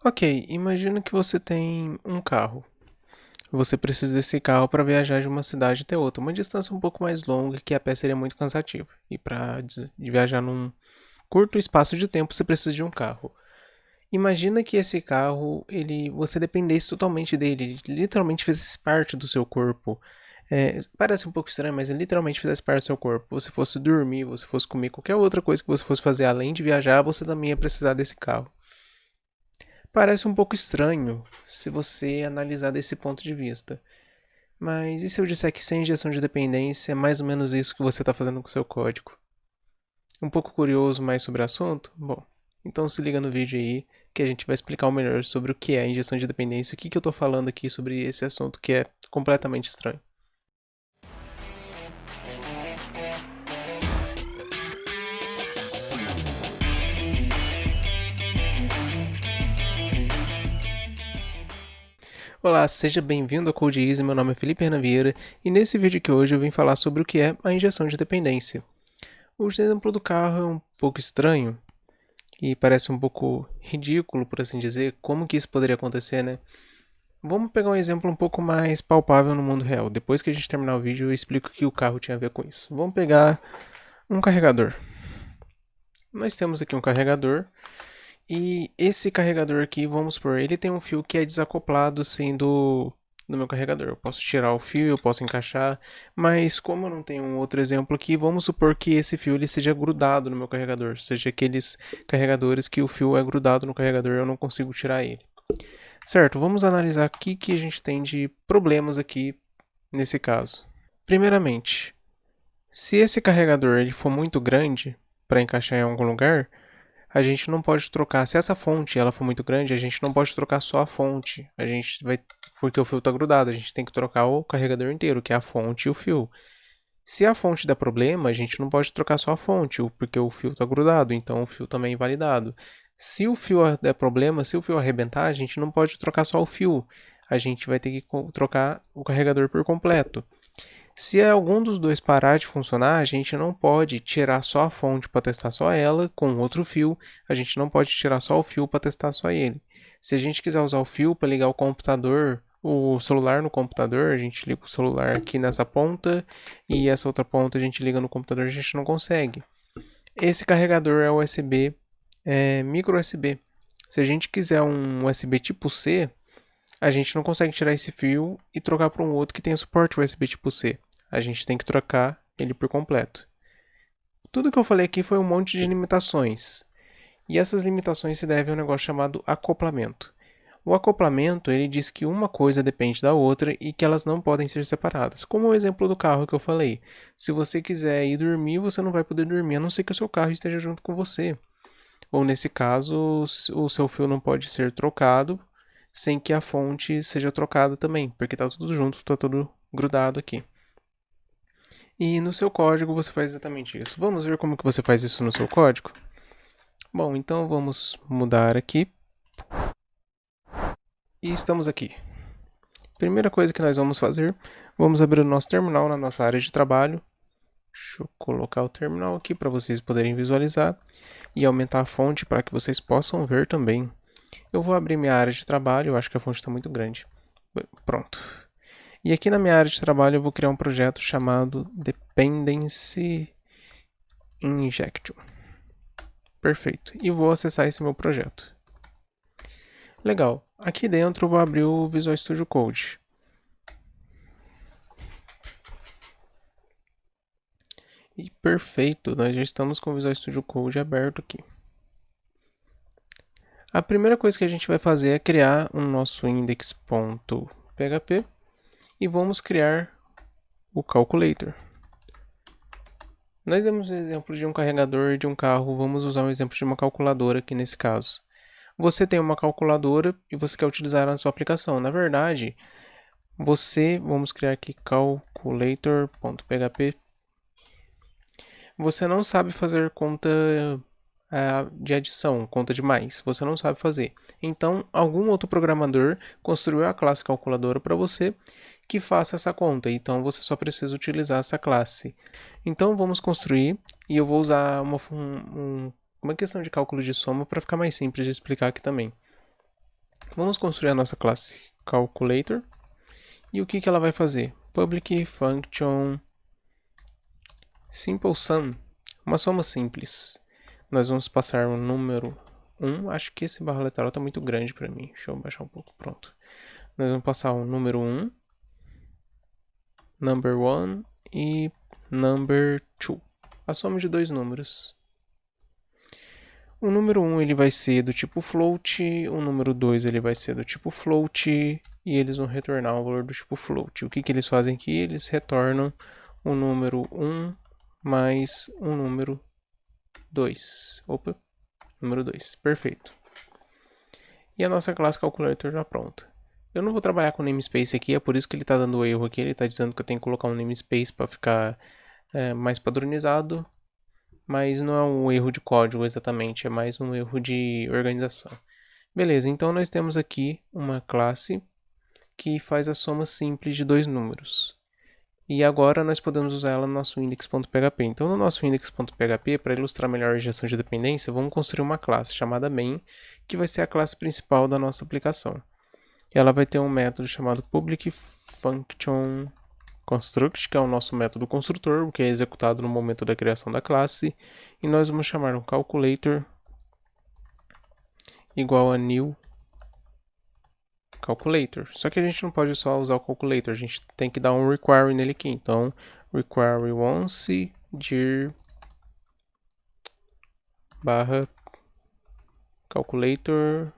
Ok, imagina que você tem um carro. Você precisa desse carro para viajar de uma cidade até outra, uma distância um pouco mais longa que a pé seria muito cansativo. E para viajar num curto espaço de tempo, você precisa de um carro. Imagina que esse carro, você dependesse totalmente dele, ele literalmente fizesse parte do seu corpo. Parece um pouco estranho, mas ele literalmente fizesse parte do seu corpo. Você fosse dormir, você fosse comer, qualquer outra coisa que você fosse fazer além de viajar, você também ia precisar desse carro. Parece um pouco estranho se você analisar desse ponto de vista. Mas e se eu disser que sem injeção de dependência é mais ou menos isso que você está fazendo com o seu código? Um pouco curioso mais sobre o assunto? Bom, então se liga no vídeo aí que a gente vai explicar o melhor sobre o que é a injeção de dependência e o que eu estou falando aqui sobre esse assunto que é completamente estranho. Olá, seja bem-vindo ao Code Easy, meu nome é Felipe Vieira e nesse vídeo aqui hoje eu vim falar sobre o que é a injeção de dependência. O exemplo do carro é um pouco estranho e parece um pouco ridículo, por assim dizer, como que isso poderia acontecer, né? Vamos pegar um exemplo um pouco mais palpável no mundo real. Depois que a gente terminar o vídeo, eu explico o que o carro tinha a ver com isso. Vamos pegar um carregador. Nós temos aqui um carregador e esse carregador aqui, vamos supor, ele tem um fio que é desacoplado sendo do meu carregador. Eu posso tirar o fio, eu posso encaixar, mas como eu não tenho um outro exemplo aqui, vamos supor que esse fio ele seja grudado no meu carregador, seja aqueles carregadores que o fio é grudado no carregador e eu não consigo tirar ele. Certo, vamos analisar o que a gente tem de problemas aqui nesse caso. Primeiramente, se esse carregador ele for muito grande para encaixar em algum lugar, a gente não pode trocar. Se essa fonte ela for muito grande, a gente não pode trocar só a fonte. A gente vai, porque o fio está grudado, a gente tem que trocar o carregador inteiro, que é a fonte e o fio. Se a fonte der problema, a gente não pode trocar só a fonte, porque o fio está grudado, então o fio também é invalidado. Se o fio der problema, se o fio arrebentar, a gente não pode trocar só o fio. A gente vai ter que trocar o carregador por completo. Se algum dos dois parar de funcionar, a gente não pode tirar só a fonte para testar só ela com outro fio. A gente não pode tirar só o fio para testar só ele. Se a gente quiser usar o fio para ligar o computador, o celular no computador, a gente liga o celular aqui nessa ponta e essa outra ponta a gente liga no computador, a gente não consegue. Esse carregador é USB, micro USB. Se a gente quiser um USB tipo C, a gente não consegue tirar esse fio e trocar para um outro que tenha suporte USB tipo C. A gente tem que trocar ele por completo. Tudo que eu falei aqui foi um monte de limitações. E essas limitações se devem a um negócio chamado acoplamento. O acoplamento, ele diz que uma coisa depende da outra e que elas não podem ser separadas. Como o exemplo do carro que eu falei. Se você quiser ir dormir, você não vai poder dormir, a não ser que o seu carro esteja junto com você. Ou nesse caso, o seu fio não pode ser trocado sem que a fonte seja trocada também, porque está tudo junto, está tudo grudado aqui. E no seu código você faz exatamente isso. Vamos ver como que você faz isso no seu código? Bom, então vamos mudar aqui. E estamos aqui. Primeira coisa que nós vamos fazer, vamos abrir o nosso terminal na nossa área de trabalho. Deixa eu colocar o terminal aqui para vocês poderem visualizar e aumentar a fonte para que vocês possam ver também. Eu vou abrir minha área de trabalho, eu acho que a fonte está muito grande. Pronto. E aqui na minha área de trabalho eu vou criar um projeto chamado Dependency Injection. Perfeito. E vou acessar esse meu projeto. Legal. Aqui dentro eu vou abrir o Visual Studio Code. E perfeito, nós já estamos com o Visual Studio Code aberto aqui. A primeira coisa que a gente vai fazer é criar um nosso index.php e vamos criar o calculator. Nós demos o exemplo de um carregador e de um carro, vamos usar o exemplo de uma calculadora aqui nesse caso. Você tem uma calculadora e você quer utilizar na sua aplicação. Na verdade, vamos criar aqui calculator.php. Você não sabe fazer conta de adição, conta de mais, você não sabe fazer. Então, algum outro programador construiu a classe calculadora para você que faça essa conta. Então, você só precisa utilizar essa classe. Então, vamos construir e eu vou usar uma questão de cálculo de soma para ficar mais simples de explicar aqui também. Vamos construir a nossa classe calculator. E o que ela vai fazer? Public function simple sum, uma soma simples. Nós vamos passar um número 1. Acho que esse barra lateral está muito grande para mim. Deixa eu baixar um pouco. Pronto. Nós vamos passar um número 1, number 1 e number 2. A soma de dois números. O número 1 ele vai ser do tipo float, o número 2 ele vai ser do tipo float, e eles vão retornar o valor do tipo float. O que eles fazem aqui? Eles retornam o número 1 mais um número 2. Opa, número 2. Perfeito. E a nossa classe calculator já pronta. Eu não vou trabalhar com namespace aqui, é por isso que ele está dando erro aqui. Ele está dizendo que eu tenho que colocar um namespace para ficar mais padronizado. Mas não é um erro de código exatamente, é mais um erro de organização. Beleza, então nós temos aqui uma classe que faz a soma simples de dois números. E agora nós podemos usar ela no nosso index.php. Então no nosso index.php, para ilustrar melhor a injeção de dependência, vamos construir uma classe chamada main, que vai ser a classe principal da nossa aplicação. Ela vai ter um método chamado public function construct, que é o nosso método construtor, o que é executado no momento da criação da classe, e nós vamos chamar um calculator igual a new calculator. Só que a gente não pode só usar o calculator, a gente tem que dar um require nele aqui. Então, require once dir barra calculator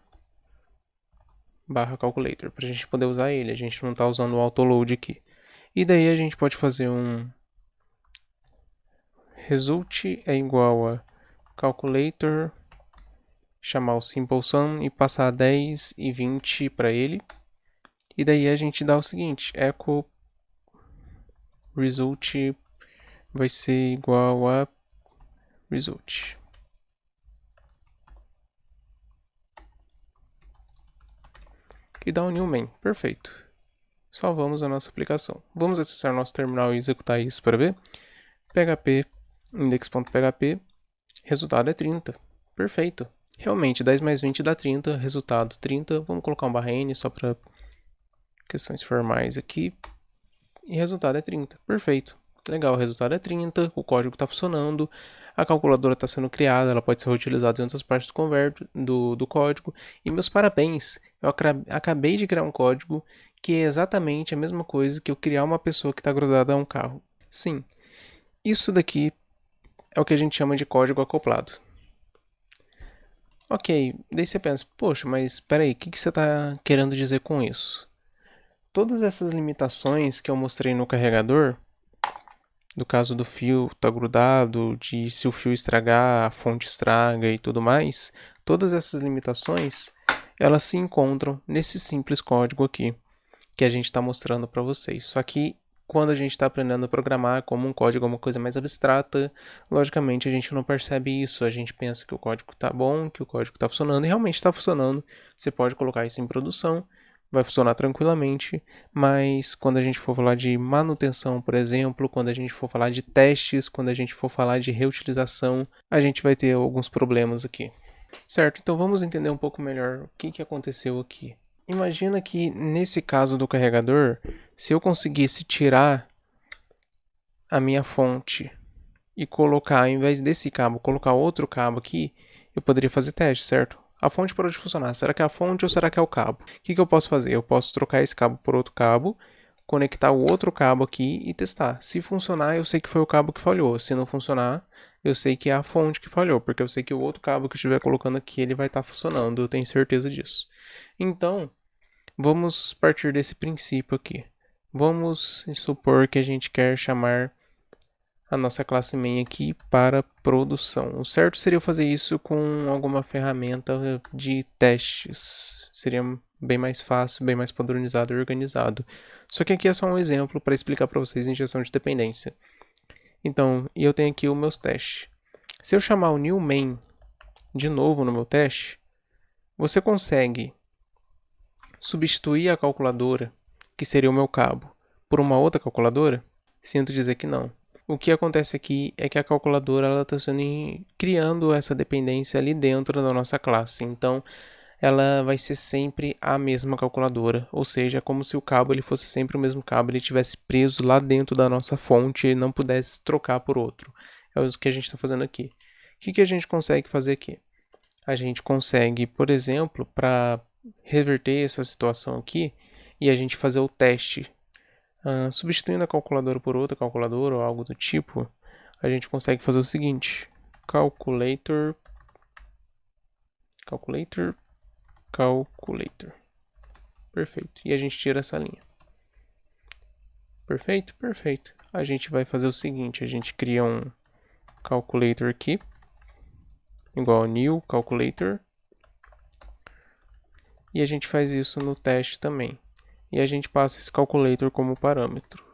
barra calculator, para a gente poder usar ele. A gente não está usando o autoload aqui. E daí a gente pode fazer um result é igual a calculator, chamar o simple sum e passar 10 e 20 para ele. E daí a gente dá o seguinte, echo result vai ser igual a result. E dá um new main, perfeito. Salvamos a nossa aplicação. Vamos acessar nosso terminal e executar isso para ver. PHP index.php, resultado é 30. Perfeito. Realmente, 10 mais 20 dá 30, resultado 30. Vamos colocar um barra N só para questões formais aqui. E resultado é 30. Perfeito. Legal, o resultado é 30, o código está funcionando, a calculadora está sendo criada, ela pode ser reutilizada em outras partes do código. E meus parabéns, eu acabei de criar um código que é exatamente a mesma coisa que eu criar uma pessoa que está grudada a um carro. Sim, isso daqui é o que a gente chama de código acoplado. Ok, daí você pensa, poxa, mas espera aí, o que você está querendo dizer com isso? Todas essas limitações que eu mostrei no carregador, do caso do fio estar grudado, de se o fio estragar, a fonte estraga e tudo mais, todas essas limitações, elas se encontram nesse simples código aqui, que a gente está mostrando para vocês. Só que quando a gente está aprendendo a programar como um código é uma coisa mais abstrata, logicamente a gente não percebe isso, a gente pensa que o código está bom, que o código está funcionando, e realmente está funcionando, você pode colocar isso em produção, vai funcionar tranquilamente, mas quando a gente for falar de manutenção, por exemplo, quando a gente for falar de testes, quando a gente for falar de reutilização, a gente vai ter alguns problemas aqui. Certo, então vamos entender um pouco melhor o que aconteceu aqui. Imagina que nesse caso do carregador, se eu conseguisse tirar a minha fonte e colocar, ao invés desse cabo, colocar outro cabo aqui, eu poderia fazer teste, certo? A fonte parou de funcionar. Será que é a fonte ou será que é o cabo? O que eu posso fazer? Eu posso trocar esse cabo por outro cabo, conectar o outro cabo aqui e testar. Se funcionar, eu sei que foi o cabo que falhou. Se não funcionar, eu sei que é a fonte que falhou, porque eu sei que o outro cabo que eu estiver colocando aqui, ele vai estar funcionando. Eu tenho certeza disso. Então, vamos partir desse princípio aqui. Vamos supor que a gente quer chamar a nossa classe main aqui para produção. O certo seria eu fazer isso com alguma ferramenta de testes. Seria bem mais fácil, bem mais padronizado e organizado. Só que aqui é só um exemplo para explicar para vocês a injeção de dependência. Então, eu tenho aqui os meus testes. Se eu chamar o new main de novo no meu teste, você consegue substituir a calculadora, que seria o meu cabo, por uma outra calculadora? Sinto dizer que não. O que acontece aqui é que a calculadora está criando essa dependência ali dentro da nossa classe. Então, ela vai ser sempre a mesma calculadora, ou seja, é como se o cabo ele fosse sempre o mesmo cabo, ele estivesse preso lá dentro da nossa fonte e não pudesse trocar por outro. É o que a gente está fazendo aqui. O que a gente consegue fazer aqui? A gente consegue, por exemplo, para reverter essa situação aqui e a gente fazer o teste, substituindo a calculadora por outra calculadora ou algo do tipo, a gente consegue fazer o seguinte: calculator, calculator, calculator. Perfeito. E a gente tira essa linha. Perfeito? Perfeito. A gente vai fazer o seguinte, a gente cria um calculator aqui, igual a new calculator, e a gente faz isso no teste também. E a gente passa esse calculator como parâmetro.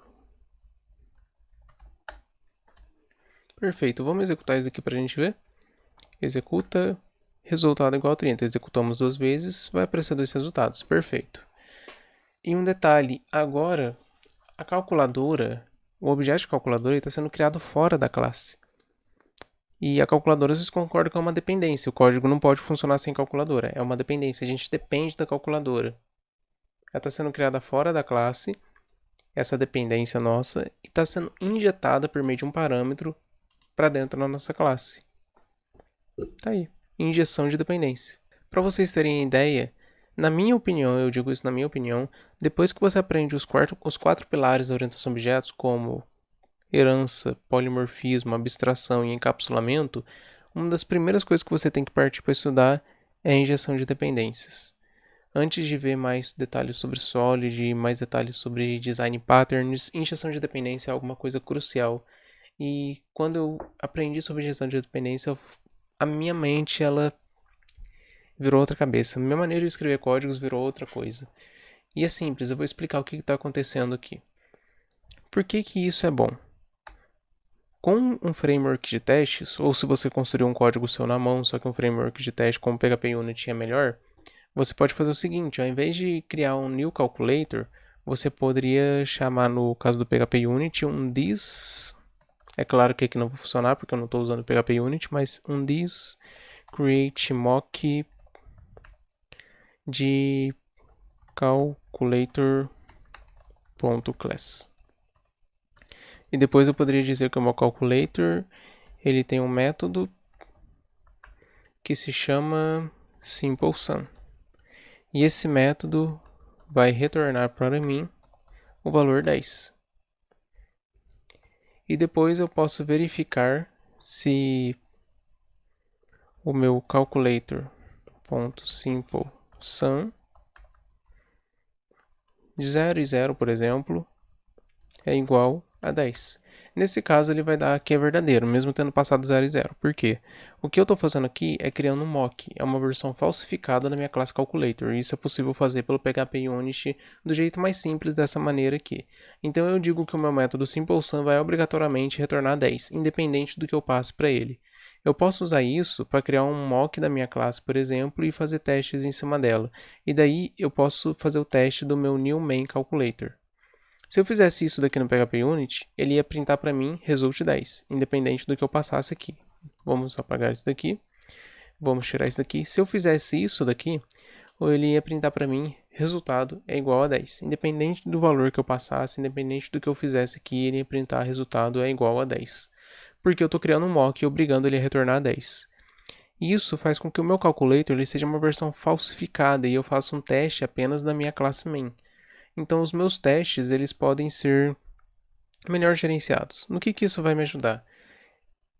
Perfeito, vamos executar isso aqui para a gente ver. Executa, resultado igual a 30. Executamos 2 vezes, vai aparecer 2 resultados. Perfeito. E um detalhe, agora a calculadora, o objeto de calculadora está sendo criado fora da classe. E a calculadora, vocês concordam que é uma dependência. O código não pode funcionar sem calculadora. É uma dependência. A gente depende da calculadora. Ela está sendo criada fora da classe, essa dependência nossa, e está sendo injetada por meio de um parâmetro para dentro da nossa classe. Tá aí. Injeção de dependência. Para vocês terem ideia, na minha opinião, eu digo isso na minha opinião, depois que você aprende os 4 pilares da orientação a objetos, como herança, polimorfismo, abstração e encapsulamento, uma das primeiras coisas que você tem que partir para estudar é a injeção de dependências. Antes de ver mais detalhes sobre Solid e mais detalhes sobre design patterns, injeção de dependência é alguma coisa crucial. E quando eu aprendi sobre injeção de dependência, a minha mente ela virou outra cabeça. A minha maneira de escrever códigos virou outra coisa. E é simples, eu vou explicar o que está acontecendo aqui. Por que isso é bom? Com um framework de testes, ou se você construir um código seu na mão, só que um framework de teste como o PHP Unity é melhor, você pode fazer o seguinte: ao invés de criar um new calculator, você poderia chamar, no caso do PHP Unity, um this. É claro que aqui não vai funcionar porque eu não estou usando o PHP Unity, mas um this create mock de calculator.class. E depois eu poderia dizer que o meu calculator ele tem um método que se chama simpleSum. E esse método vai retornar para mim o valor 10. E depois eu posso verificar se o meu calculator.simpleSum de 0 e 0, por exemplo, é igual a 10. Nesse caso, ele vai dar que é verdadeiro, mesmo tendo passado 0 e 0. Por quê? O que eu estou fazendo aqui é criando um mock. É uma versão falsificada da minha classe Calculator. E isso é possível fazer pelo PHP Unity do jeito mais simples dessa maneira aqui. Então eu digo que o meu método simpleSum vai obrigatoriamente retornar 10, independente do que eu passe para ele. Eu posso usar isso para criar um mock da minha classe, por exemplo, e fazer testes em cima dela. E daí eu posso fazer o teste do meu new main calculator. Se eu fizesse isso daqui no PHP Unity, ele ia printar para mim result 10, independente do que eu passasse aqui. Vamos apagar isso daqui. Vamos tirar isso daqui. Se eu fizesse isso daqui, ele ia printar para mim resultado é igual a 10. Independente do valor que eu passasse, independente do que eu fizesse aqui, ele ia printar resultado é igual a 10. Porque eu estou criando um mock obrigando ele a retornar 10. Isso faz com que o meu calculator ele seja uma versão falsificada e eu faça um teste apenas da minha classe main. Então os meus testes eles podem ser melhor gerenciados. No que isso vai me ajudar?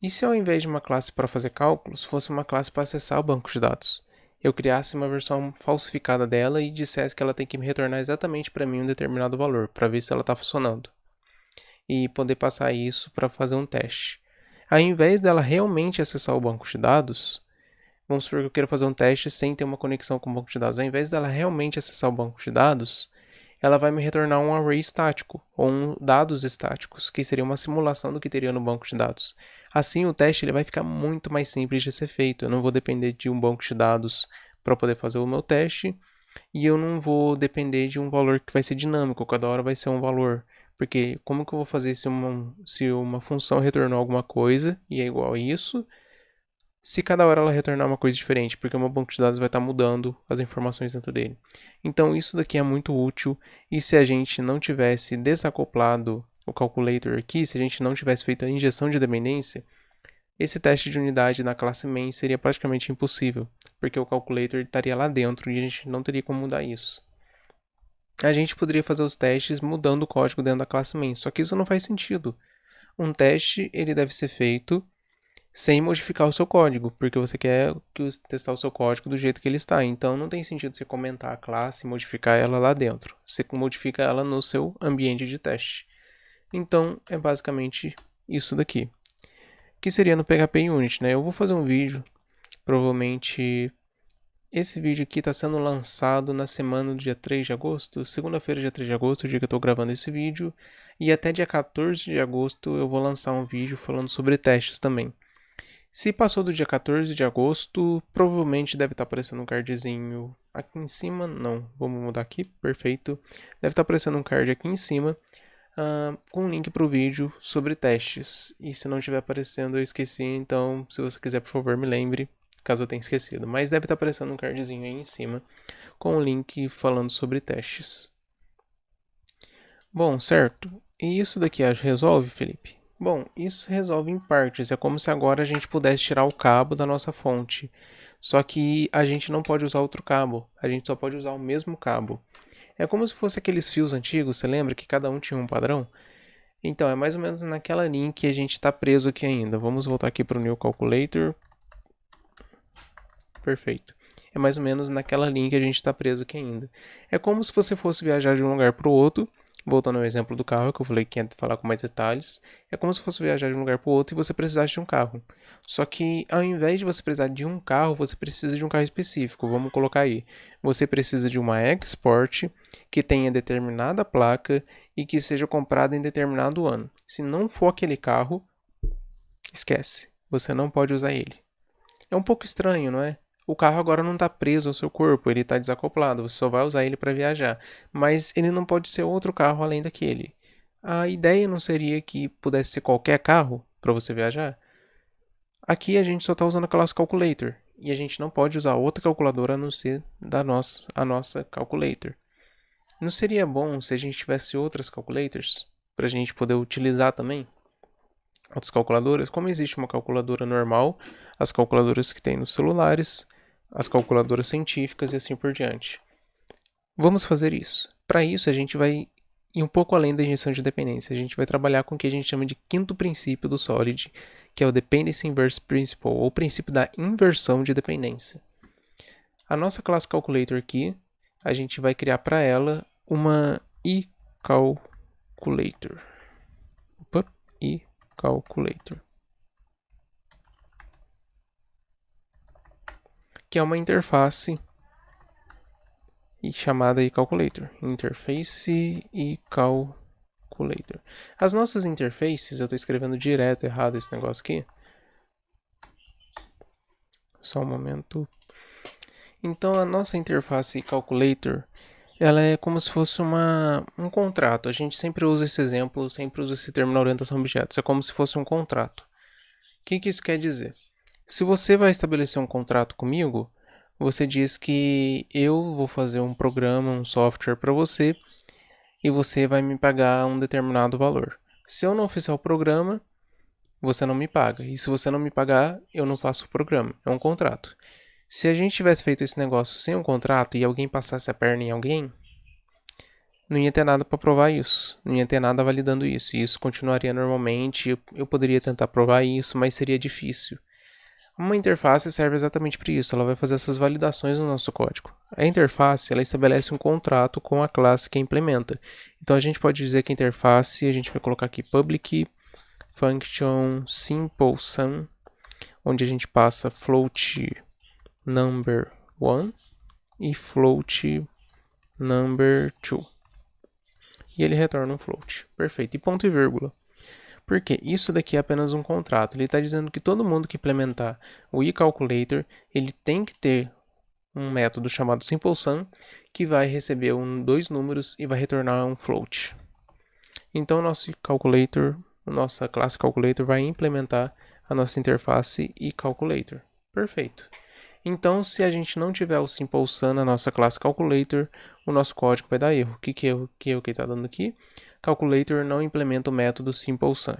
E se ao invés de uma classe para fazer cálculos, fosse uma classe para acessar o banco de dados? Eu criasse uma versão falsificada dela e dissesse que ela tem que me retornar exatamente para mim um determinado valor, para ver se ela está funcionando. E poder passar isso para fazer um teste. Ao invés dela realmente acessar o banco de dados, vamos supor que eu queira fazer um teste sem ter uma conexão com o banco de dados. Ao invés dela realmente acessar o banco de dados, ela vai me retornar um array estático, ou dados estáticos, que seria uma simulação do que teria no banco de dados. Assim, o teste ele vai ficar muito mais simples de ser feito. Eu não vou depender de um banco de dados para poder fazer o meu teste, e eu não vou depender de um valor que vai ser dinâmico, cada hora vai ser um valor. Porque como que eu vou fazer se uma função retornou alguma coisa e é igual a isso, se cada hora ela retornar uma coisa diferente, porque o meu banco de dados vai estar mudando as informações dentro dele. Então isso daqui é muito útil, e se a gente não tivesse desacoplado o calculator aqui, se a gente não tivesse feito a injeção de dependência, esse teste de unidade na classe main seria praticamente impossível, porque o calculator estaria lá dentro e a gente não teria como mudar isso. A gente poderia fazer os testes mudando o código dentro da classe main, só que isso não faz sentido. Um teste ele deve ser feito sem modificar o seu código, porque você quer testar o seu código do jeito que ele está. Então não tem sentido você comentar a classe e modificar ela lá dentro. Você modifica ela no seu ambiente de teste. Então é basicamente isso daqui, que seria no PHP Unit, né? Eu vou fazer um vídeo, provavelmente esse vídeo aqui está sendo lançado na semana do dia 3 de agosto, segunda-feira, dia 3 de agosto, o dia que eu estou gravando esse vídeo, e até dia 14 de agosto eu vou lançar um vídeo falando sobre testes também. Se passou do dia 14 de agosto, provavelmente deve estar aparecendo um cardzinho aqui em cima. Não, vamos mudar aqui, perfeito. Deve estar aparecendo um card aqui em cima com um link para o vídeo sobre testes. E se não estiver aparecendo, eu esqueci, então se você quiser, por favor, me lembre, caso eu tenha esquecido. Mas deve estar aparecendo um cardzinho aí em cima com um link falando sobre testes. Bom, certo. E isso daqui resolve, Felipe? Bom, isso resolve em partes. É como se agora a gente pudesse tirar o cabo da nossa fonte. Só que a gente não pode usar outro cabo. A gente só pode usar o mesmo cabo. É como se fosse aqueles fios antigos, você lembra que cada um tinha um padrão? Então, é mais ou menos naquela linha que a gente está preso aqui ainda. Vamos voltar aqui para o New Calculator. Perfeito. É mais ou menos naquela linha que a gente está preso aqui ainda. É como se você fosse viajar de um lugar para o outro. Voltando ao exemplo do carro, que eu falei que ia falar com mais detalhes, é como se fosse viajar de um lugar para o outro e você precisasse de um carro. Só que ao invés de você precisar de um carro, você precisa de um carro específico. Vamos colocar aí. Você precisa de uma Export que tenha determinada placa e que seja comprada em determinado ano. Se não for aquele carro, esquece. Você não pode usar ele. É um pouco estranho, não é? O carro agora não está preso ao seu corpo, ele está desacoplado, você só vai usar ele para viajar. Mas ele não pode ser outro carro além daquele. A ideia não seria que pudesse ser qualquer carro para você viajar? Aqui a gente só está usando a classe Calculator. E a gente não pode usar outra calculadora a não ser a nossa Calculator. Não seria bom se a gente tivesse outras calculators para a gente poder utilizar também? Outras calculadoras? Como existe uma calculadora normal, as calculadoras que tem nos celulares, as calculadoras científicas e assim por diante. Vamos fazer isso. Para isso, a gente vai ir um pouco além da injeção de dependência. A gente vai trabalhar com o que a gente chama de quinto princípio do Solid, que é o Dependency Inverse Principle, ou o princípio da inversão de dependência. A nossa classe Calculator aqui, a gente vai criar para ela uma eCalculator. eCalculator. Que é uma interface chamada eCalculator. Interface eCalculator. As nossas interfaces, eu estou escrevendo direto errado esse negócio aqui. Só um momento. Então a nossa interface eCalculator, ela é como se fosse um contrato. A gente sempre usa esse exemplo, sempre usa esse termo na orientação a objetos. É como se fosse um contrato. O que isso quer dizer? Se você vai estabelecer um contrato comigo, você diz que eu vou fazer um programa, um software para você e você vai me pagar um determinado valor. Se eu não fizer o programa, você não me paga. E se você não me pagar, eu não faço o programa. É um contrato. Se a gente tivesse feito esse negócio sem um contrato e alguém passasse a perna em alguém, não ia ter nada para provar isso. Não ia ter nada validando isso. E isso continuaria normalmente. Eu poderia tentar provar isso, mas seria difícil. Uma interface serve exatamente para isso, ela vai fazer essas validações no nosso código. A interface ela estabelece um contrato com a classe que implementa. Então a gente pode dizer que a interface, a gente vai colocar aqui public function simple sum, onde a gente passa float number 1 e float number 2. E ele retorna um float. Perfeito. E ponto e vírgula. Porque isso daqui é apenas um contrato. Ele está dizendo que todo mundo que implementar o eCalculator, ele tem que ter um método chamado SimpleSum, que vai receber dois números e vai retornar um float. Então, nosso calculator, nossa classe Calculator vai implementar a nossa interface eCalculator. Perfeito. Então, se a gente não tiver o Simple Sum na nossa classe Calculator, o nosso código vai dar erro. O que é o que está dando aqui? Calculator não implementa o método Simple Sum.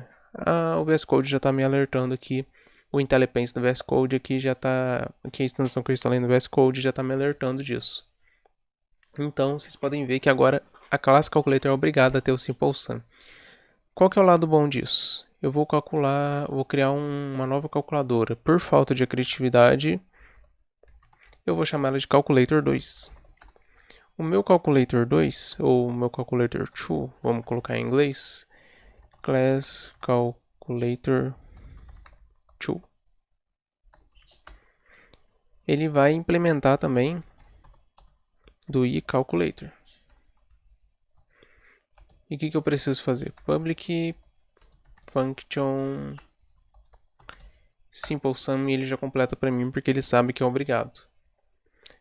O VS Code já está me alertando aqui. O IntelliPense do VS Code aqui já está... Aqui a extensão que eu instalei no VS Code já está me alertando disso. Então, vocês podem ver que agora a classe Calculator é obrigada a ter o Simple Sum. Qual que é o lado bom disso? Eu vou criar uma nova calculadora. Por falta de criatividade, eu vou chamar ela de Calculator 2. O meu Calculator 2, ou o meu Calculator 2, vamos colocar em inglês, Class Calculator 2. Ele vai implementar também do iCalculator. E o que eu preciso fazer? Public function simple sum, e ele já completa para mim porque ele sabe que é obrigado.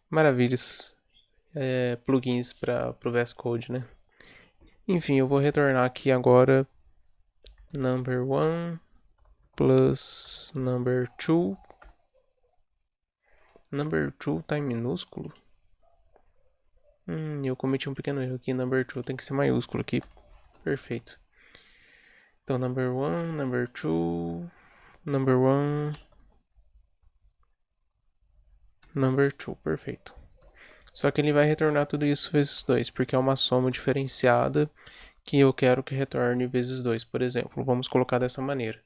Maravilhas. Plugins para o VS Code, né? Enfim, eu vou retornar aqui agora number 1 plus number 2. Number 2 tá em minúsculo? Eu cometi um pequeno erro aqui. Number 2 tem que ser maiúsculo aqui. Perfeito. Então, number 1, number 2, number 1, number 2. Perfeito. Só que ele vai retornar tudo isso vezes 2, porque é uma soma diferenciada que eu quero que retorne vezes 2, por exemplo. Vamos colocar dessa maneira.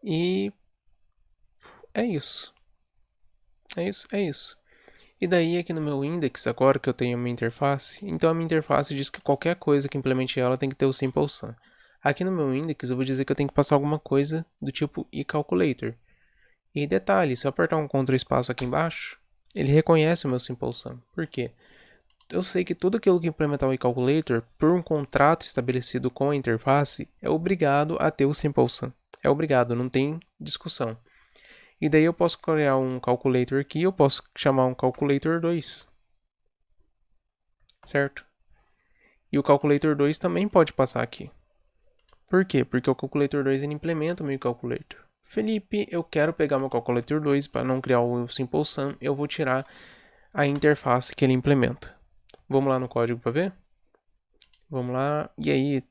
E é isso. É isso. E daí aqui no meu index, agora que eu tenho a minha interface, então a minha interface diz que qualquer coisa que implemente ela tem que ter o Simple Sum. Aqui no meu index eu vou dizer que eu tenho que passar alguma coisa do tipo iCalculator. E detalhe, se eu apertar um Ctrl espaço aqui embaixo, ele reconhece o meu Simple Sum. Por quê? Eu sei que tudo aquilo que implementar o iCalculator, por um contrato estabelecido com a interface, é obrigado a ter o Simple Sum. É obrigado, não tem discussão. E daí eu posso criar um calculator aqui, eu posso chamar um calculator 2. Certo? E o calculator 2 também pode passar aqui. Por quê? Porque o calculator 2 ele implementa o meu calculator. Felipe, eu quero pegar meu calculator 2 para não criar o Simple Sum, eu vou tirar a interface que ele implementa. Vamos lá no código para ver? Vamos lá. E aí,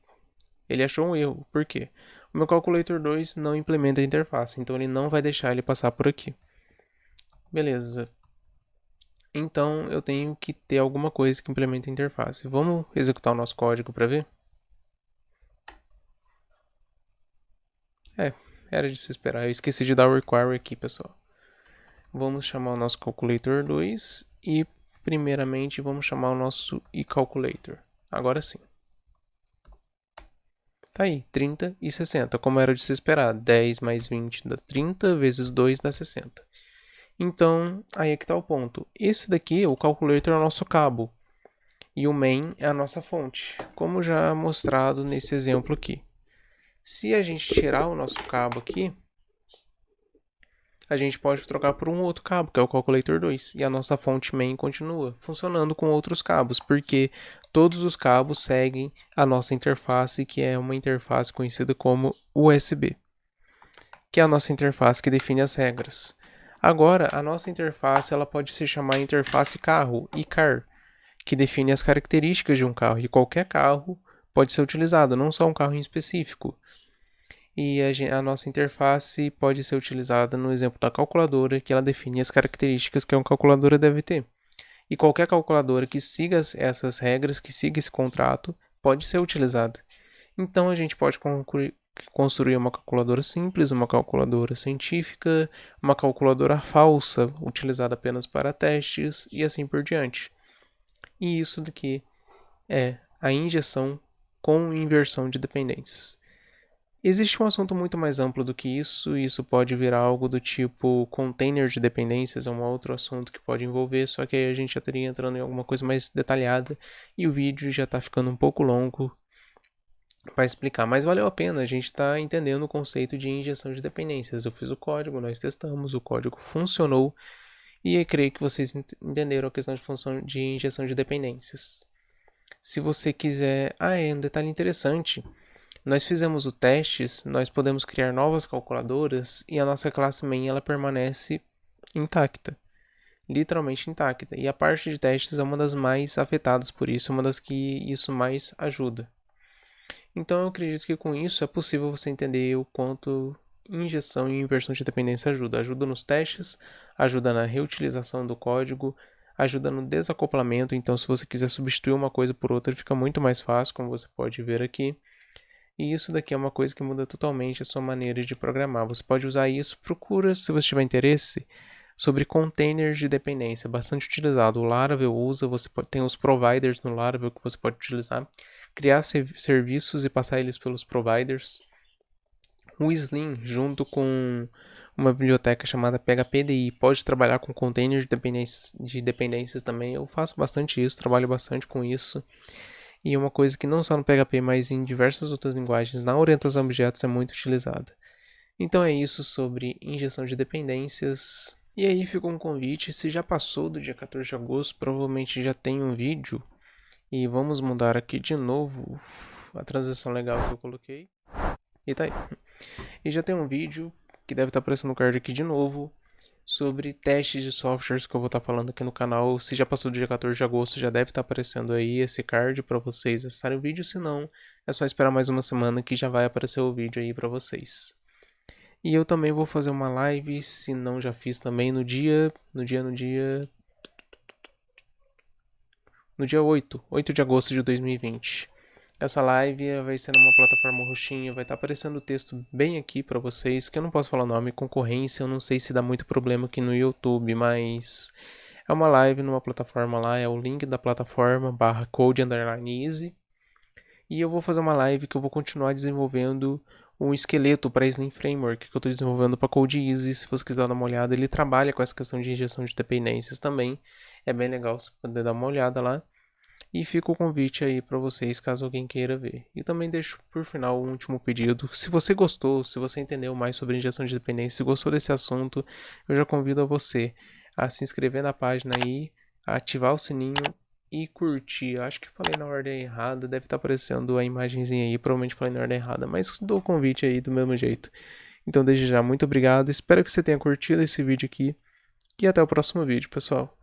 ele achou um erro. Por quê? O meu calculator 2 não implementa a interface, então ele não vai deixar ele passar por aqui. Beleza. Então eu tenho que ter alguma coisa que implemente a interface. Vamos executar o nosso código para ver? Era de se esperar. Eu esqueci de dar o require aqui, pessoal. Vamos chamar o nosso calculator 2 e primeiramente vamos chamar o nosso iCalculator. Agora sim. Tá aí, 30 e 60, como era de se esperar. 10 mais 20 dá 30, vezes 2 dá 60. Então, aí é que está o ponto. Esse daqui, o calculator, é o nosso cabo. E o main é a nossa fonte, como já mostrado nesse exemplo aqui. Se a gente tirar o nosso cabo aqui, a gente pode trocar por um outro cabo, que é o calculator 2. E a nossa fonte main continua funcionando com outros cabos, porque todos os cabos seguem a nossa interface, que é uma interface conhecida como USB, que é a nossa interface que define as regras. Agora, a nossa interface ela pode se chamar interface carro, iCar, que define as características de um carro, e qualquer carro pode ser utilizado, não só um carro em específico. E a nossa interface pode ser utilizada no exemplo da calculadora, que ela define as características que uma calculadora deve ter. E qualquer calculadora que siga essas regras, que siga esse contrato, pode ser utilizada. Então a gente pode construir uma calculadora simples, uma calculadora científica, uma calculadora falsa, utilizada apenas para testes e assim por diante. E isso daqui é a injeção com inversão de dependências. Existe um assunto muito mais amplo do que isso, e isso pode virar algo do tipo container de dependências, é um outro assunto que pode envolver, só que aí a gente já teria entrando em alguma coisa mais detalhada, e o vídeo já está ficando um pouco longo para explicar, mas valeu a pena, a gente está entendendo o conceito de injeção de dependências. Eu fiz o código, nós testamos, o código funcionou, e eu creio que vocês entenderam a questão de injeção de dependências. Se você quiser... é um detalhe interessante. Nós fizemos o testes, nós podemos criar novas calculadoras e a nossa classe main ela permanece intacta, literalmente intacta. E a parte de testes é uma das mais afetadas por isso, uma das que isso mais ajuda. Então eu acredito que com isso é possível você entender o quanto injeção e inversão de dependência ajuda. Ajuda nos testes, ajuda na reutilização do código, ajuda no desacoplamento. Então se você quiser substituir uma coisa por outra, fica muito mais fácil, como você pode ver aqui. E isso daqui é uma coisa que muda totalmente a sua maneira de programar. Você pode usar isso, procura, se você tiver interesse, sobre containers de dependência, bastante utilizado. O Laravel usa, você tem os providers no Laravel que você pode utilizar, criar serviços e passar eles pelos providers. O Slim, junto com uma biblioteca chamada PHPDI, pode trabalhar com containers de dependências também. Eu faço bastante isso, trabalho bastante com isso. E uma coisa que não só no PHP, mas em diversas outras linguagens, na orientação a objetos é muito utilizada. Então é isso sobre injeção de dependências. E aí fica um convite, se já passou do dia 14 de agosto, provavelmente já tem um vídeo. E vamos mudar aqui de novo a transição legal que eu coloquei. E tá aí. E já tem um vídeo, que deve estar aparecendo no card aqui de novo, sobre testes de softwares que eu vou estar falando aqui no canal. Se já passou do dia 14 de agosto, já deve estar aparecendo aí esse card para vocês acessarem o vídeo. Se não, é só esperar mais uma semana que já vai aparecer o vídeo aí para vocês. E eu também vou fazer uma live, se não já fiz também, no dia 8 de agosto de 2020. Essa live vai ser numa plataforma roxinha, vai estar aparecendo o texto bem aqui para vocês, que eu não posso falar o nome, concorrência, eu não sei se dá muito problema aqui no YouTube, mas é uma live numa plataforma lá, é o link da plataforma /code_easy. E eu vou fazer uma live que eu vou continuar desenvolvendo um esqueleto para Slim Framework que eu estou desenvolvendo para CodeEasy. Se você quiser dar uma olhada, ele trabalha com essa questão de injeção de dependências também. É bem legal você poder dar uma olhada lá. E fica o convite aí para vocês, caso alguém queira ver. E também deixo por final um último pedido. Se você gostou, se você entendeu mais sobre injeção de dependência, se gostou desse assunto, eu já convido a você a se inscrever na página aí, a ativar o sininho e curtir. Eu acho que falei na ordem errada, deve estar aparecendo a imagenzinha aí, provavelmente falei na ordem errada, mas dou o convite aí do mesmo jeito. Então desde já, muito obrigado, espero que você tenha curtido esse vídeo aqui e até o próximo vídeo, pessoal.